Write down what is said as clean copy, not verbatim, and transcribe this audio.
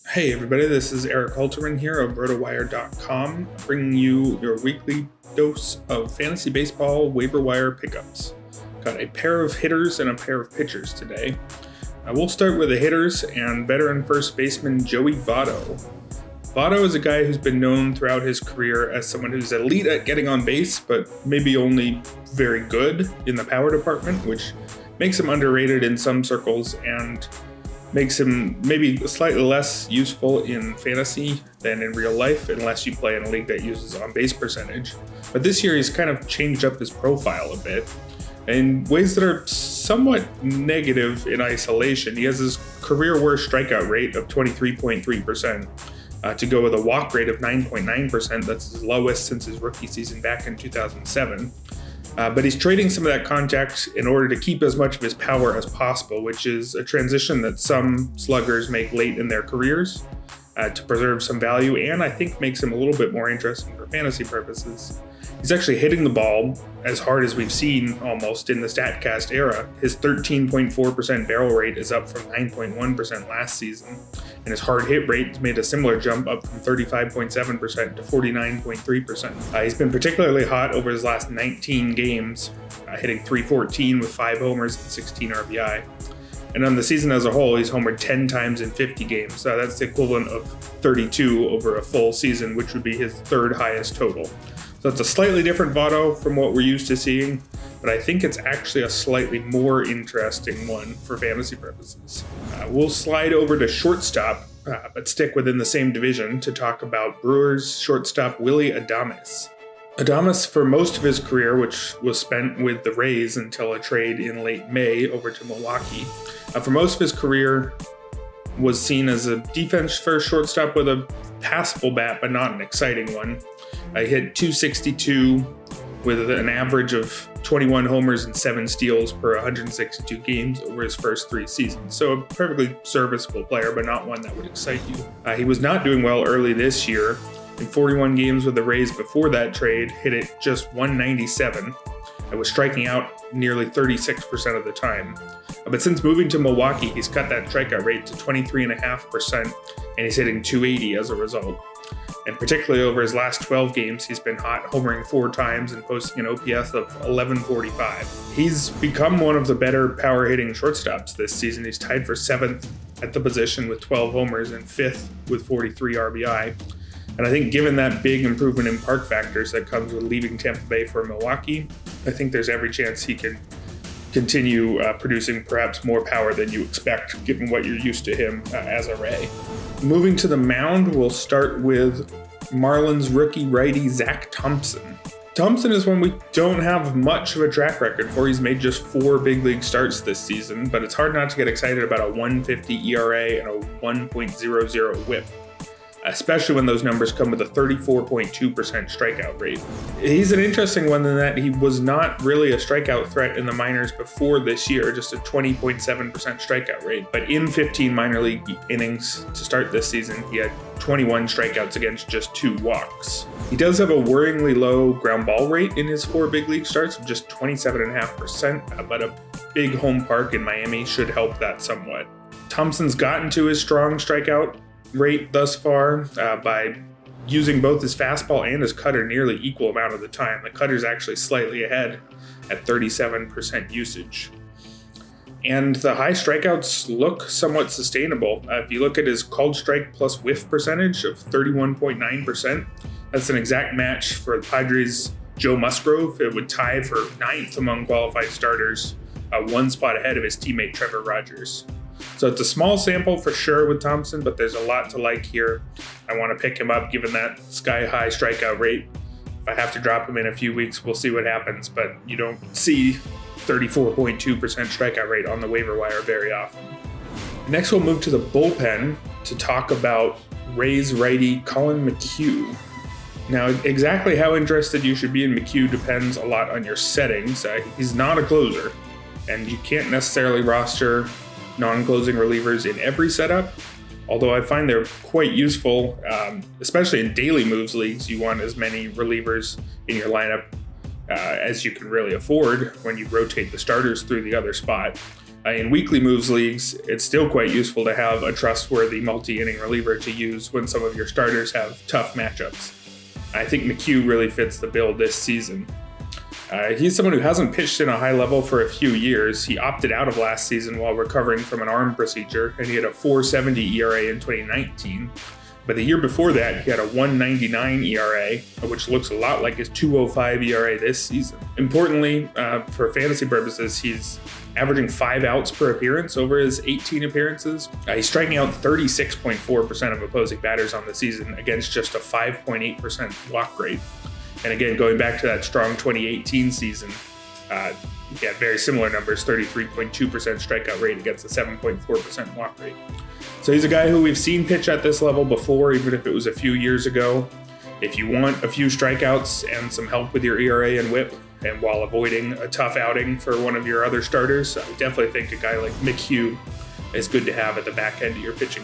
Hey everybody, this is Erik Halterman here of RotoWire.com, bringing you your weekly dose of fantasy baseball waiver wire pickups. Got a pair of hitters and a pair of pitchers today. We'll start with the hitters and veteran first baseman Joey Votto. Votto is a guy who's been known throughout his career as someone who's elite at getting on base, but maybe only very good in the power department, which makes him underrated in some circles and makes him maybe slightly less useful in fantasy than in real life, unless you play in a league that uses on-base percentage. But this year he's kind of changed up his profile a bit in ways that are somewhat negative in isolation. He has his career worst strikeout rate of 23.3%. To go with a walk rate of 9.9%, that's his lowest since his rookie season back in 2007. But he's trading some of that contact in order to keep as much of his power as possible, which is a transition that some sluggers make late in their careers to preserve some value, and I think makes him a little bit more interesting for fantasy purposes. He's actually hitting the ball as hard as we've seen almost in the StatCast era. His 13.4% barrel rate is up from 9.1% last season, and his hard hit rate has made a similar jump up from 35.7% to 49.3%. He's been particularly hot over his last 19 games, hitting .314 with 5 homers and 16 RBI. And on the season as a whole, he's homered 10 times in 50 games. So that's the equivalent of 32 over a full season, which would be his third highest total. So it's a slightly different Votto from what we're used to seeing, but I think it's actually a slightly more interesting one for fantasy purposes. We'll slide over to shortstop, but stick within the same division to talk about Brewers shortstop Willy Adames. Adames, for most of his career, which was spent with the Rays until a trade in late May over to Milwaukee, for most of his career was seen as a defense-first shortstop with a passable bat, but not an exciting one. He hit .262 with an average of 21 homers and 7 steals per 162 games over his first 3 seasons. So a perfectly serviceable player, but not one that would excite you. He was not doing well early this year. In 41 games with the Rays before that trade, hit it just .197 and was striking out nearly 36% of the time. But since moving to Milwaukee, he's cut that strikeout rate to 23.5%, and he's hitting .280 as a result. And particularly over his last 12 games, he's been hot, homering 4 times and posting an OPS of 1145. He's become one of the better power hitting shortstops this season. He's tied for 7th at the position with 12 homers and 5th with 43 RBI. And I think given that big improvement in park factors that comes with leaving Tampa Bay for Milwaukee, I think there's every chance he can continue producing perhaps more power than you expect, given what you're used to him as a Ray. Moving to the mound, we'll start with Marlins rookie righty Zach Thompson. Thompson is one we don't have much of a track record for. He's made just 4 big league starts this season, but it's hard not to get excited about a 1.50 ERA and a 1.00 whip, especially when those numbers come with a 34.2% strikeout rate. He's an interesting one in that he was not really a strikeout threat in the minors before this year, just a 20.7% strikeout rate. But in 15 minor league innings to start this season, he had 21 strikeouts against just 2 walks. He does have a worryingly low ground ball rate in his 4 big league starts of just 27.5%, but a big home park in Miami should help that somewhat. Thompson's gotten to his strong strikeout rate thus far by using both his fastball and his cutter nearly equal amount of the time. The cutter's actually slightly ahead at 37% usage. And the high strikeouts look somewhat sustainable. If you look at his called strike plus whiff percentage of 31.9%, that's an exact match for the Padres' Joe Musgrove. It would tie for 9th among qualified starters, 1 spot ahead of his teammate Trevor Rogers. So it's a small sample for sure with Thompson, but there's a lot to like here. I want to pick him up given that sky-high strikeout rate. If I have to drop him in a few weeks, we'll see what happens, but you don't see 34.2% strikeout rate on the waiver wire very often. Next, we'll move to the bullpen to talk about Rays righty Colin McHugh. Now, exactly how interested you should be in McHugh depends a lot on your settings. He's not a closer, and you can't necessarily roster non-closing relievers in every setup, although I find they're quite useful, especially in daily moves leagues. You want as many relievers in your lineup as you can really afford when you rotate the starters through the other spot. In weekly moves leagues, it's still quite useful to have a trustworthy multi-inning reliever to use when some of your starters have tough matchups. I think McHugh really fits the bill this season. He's someone who hasn't pitched in a high level for a few years. He opted out of last season while recovering from an arm procedure, and he had a 4.70 ERA in 2019. But the year before that, he had a 1.99 ERA, which looks a lot like his 2.05 ERA this season. Importantly, for fantasy purposes, he's averaging 5 outs per appearance over his 18 appearances. He's striking out 36.4% of opposing batters on the season against just a 5.8% walk rate. And again, going back to that strong 2018 season, very similar numbers, 33.2% strikeout rate against a 7.4% walk rate. So he's a guy who we've seen pitch at this level before, even if it was a few years ago. If you want a few strikeouts and some help with your ERA and WHIP, and while avoiding a tough outing for one of your other starters, I definitely think a guy like McHugh is good to have at the back end of your pitching